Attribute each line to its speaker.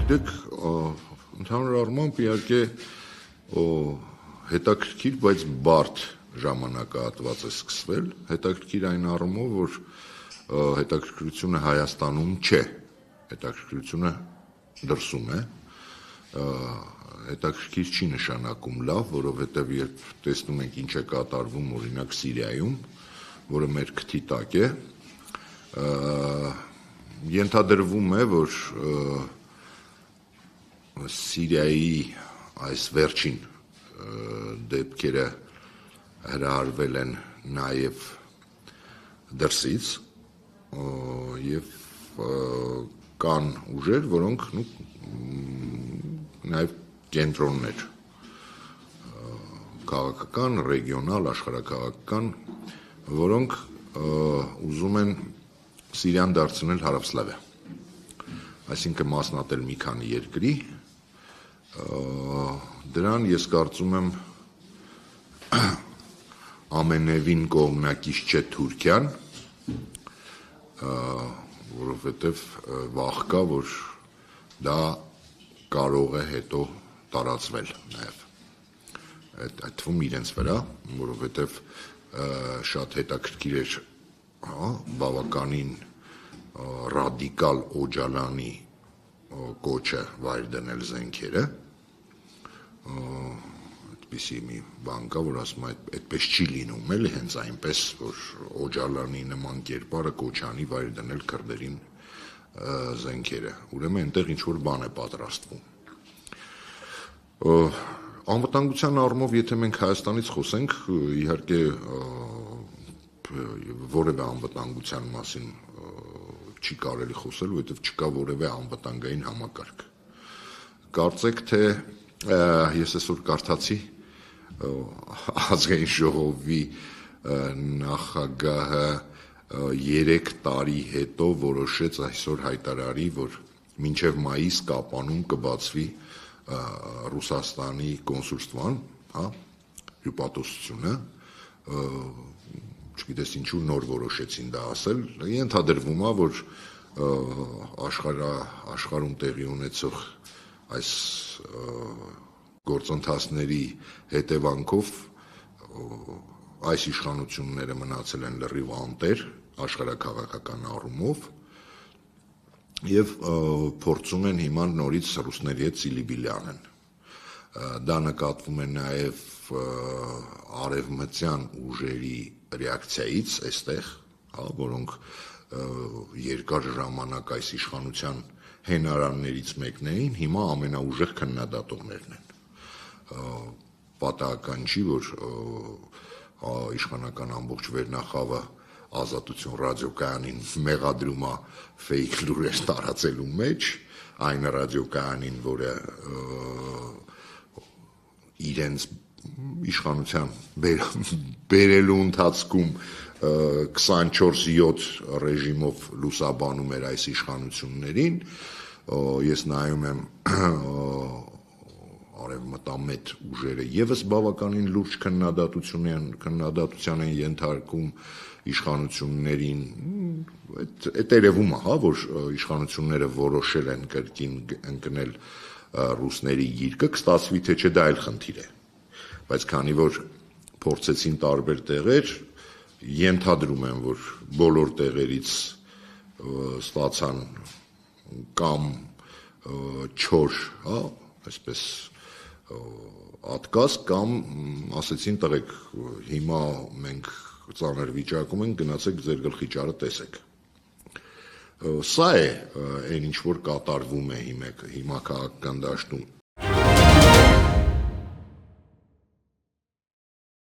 Speaker 1: Գիտեք, ընդհանուր առմամբ իհարկե հետաքրքիր, բայց բարդ ժամանակահատված է սկսվել, հետաքրքիր այն առումով, որ հետաքրքրությունը Հայաստանում չէ, հետաքրքրությունը դրսում է, հետաքրքիր չի նշանակում լավ, որովհետև երբ տեսնում ենք ինչ է կատարվում օրինակ Սիրիայում, որը մեր քթի տակ է, ենթադրվում է, որ Սիրիայի այս վերջին դեպքերը հրահարվել են նաև դրսից և կան ուժեր, որոնք նաև կենտրոններ, քաղաքական, ռեգիոնալ, աշխարհաքաղաքական, որոնք ուզում են Սիրիան դարձնել Հարավսլավիա, այսինքն մասնատել մի քանի երկրի, դրան ես կարծում եմ ամենևին կողմնակից չէ Թուրքիան, որովհետև վախ կա, որ դա կարող է հետո տարածվել նաև, այդ թվում իրենց վրա, որովհետև շատ հետաքրքիր էր բավականին ռադիկալ Օջալանի կոչը վայր դնել զենքերը, այդպիսի մի բան կա, որ ասում է այդպես չի լինում, էլի հենց այնպես, որ Օջալանի նման կերպարը կոչանի վայր դնել քրդերին զենքերը, ուրեմն այնտեղ ինչ-որ բան է պատրաստվում։ Անվտանգության առումով, եթե մենք Հայաստանից խոսենք, իհարկե որևէ անվտանգության մասին չի կարելի խոսել, որովհետև չկա որևէ անվտանգային համակարգ։ Կարծեք, թե ես այսօր կարդացի Ազգային ժողովի նախագահը 3 տարի հետո որոշեց այսօր հայտարարի, որ մինչև մայիս Կապանում կբացվի Ռուսաստանի կոնսուլստվան, հյուպատոսությունը, չգիտես ինչու նոր որոշեցին դա ասել, ենթադրվում է, որ աշխարհում տեղի ունեցող այս գործընթացների հետևանքով այս իշխանությունները մնացել են լրիվ անտեր աշխարհաքաղաքական առումով և փորձում են հիմա նորից ռուսների հետ սիլիբիլի անեն։ Դա նկատվում է նաև արևմտյան ուժերի ռեակցիայից այստեղ, որոնք երկար ժամանակ այս իշխանության հենարաններից մեկն էին, հիմա ամենաուժեղ քննադատողներն են։ Պատահական չի, որ իշխանական ամբողջ վերնախավը Ազատություն ռադիոկայանին մեղադրում է ֆեյք լուրեր տարածելու մեջ, այն ռադիոկայանին, որը իրենց իշխանության բերելու ընթացքում 24/7 ռեժիմով լուսաբանում էր այս իշխանություններին, ես նայում եմ արևմտամետ ուժերը եւս բավականին լուրջ քննադատության են ենթարկում իշխանություններին, այդ երևում է, որ իշխանությունները որոշել են կրկին ընկնել ռուսների գիրկը, կստացվի թե չէ դա այլ խնդիր է, բայց քանի որ փորձեցին տարբեր տեղեր, ենթադրում եմ, որ բոլոր տեղերից ստացան կամ չոր, այսպես ատկաս կամ ասեցին տղեկ, հիմա մենք ծանր վիճակում ենք, գնացեք ձեր գլխի ճարը տեսեք։ Սա է այն ինչ որ կատարվում է հիմա քաղաքական դաշտում։